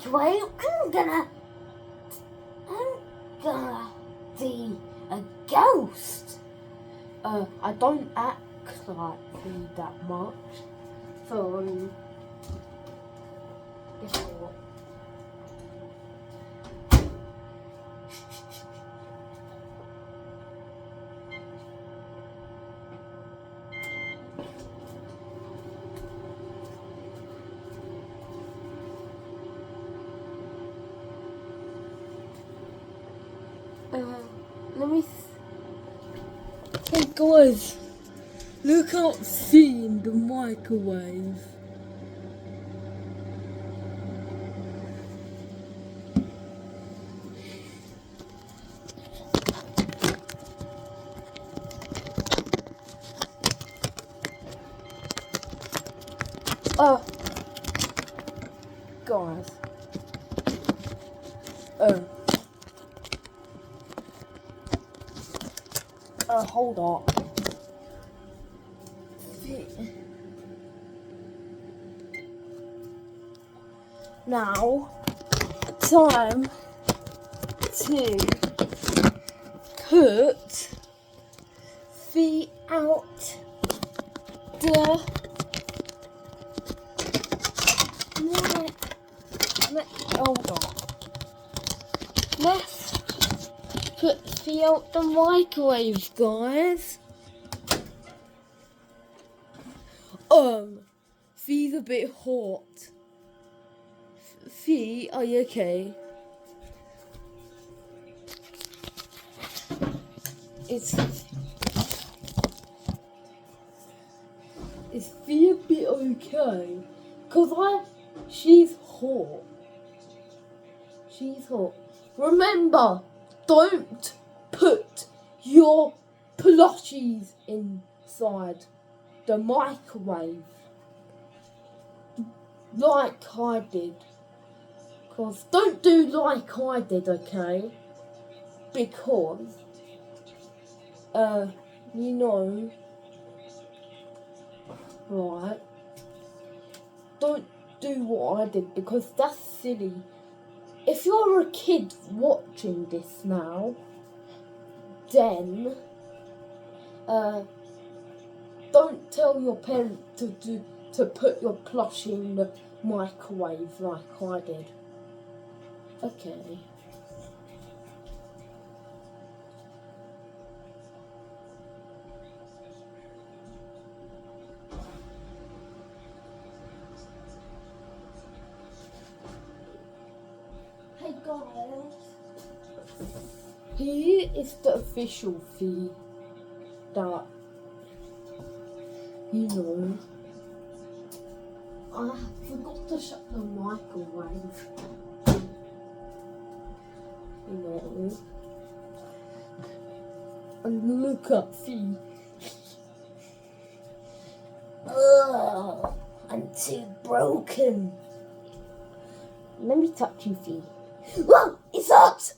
microwave, I'm gonna be a ghost. I don't act like me that much, so guess what? Let me. Hey guys, look outside in the microwave. Guys. Hold on. Now, time to put the out the hold on. Let's put the out the microwave, guys. Fee's a bit hot. Fee, are you okay? Is Fee a bit okay? Cause she's hot. She's hot. Remember, don't put your plushies inside the microwave like I did. Cause don't do like I did, okay? Because you know, right? Don't do what I did because that's silly. If you're a kid watching this now, then don't tell your parent to put your plush in the microwave like I did. Okay. Hey guys, here is the official fee that, you know, I forgot to shut the microwave, you know, and look at Fee. Ugh, I'm too broken. Let me touch you, Fee. Whoa, it's hot!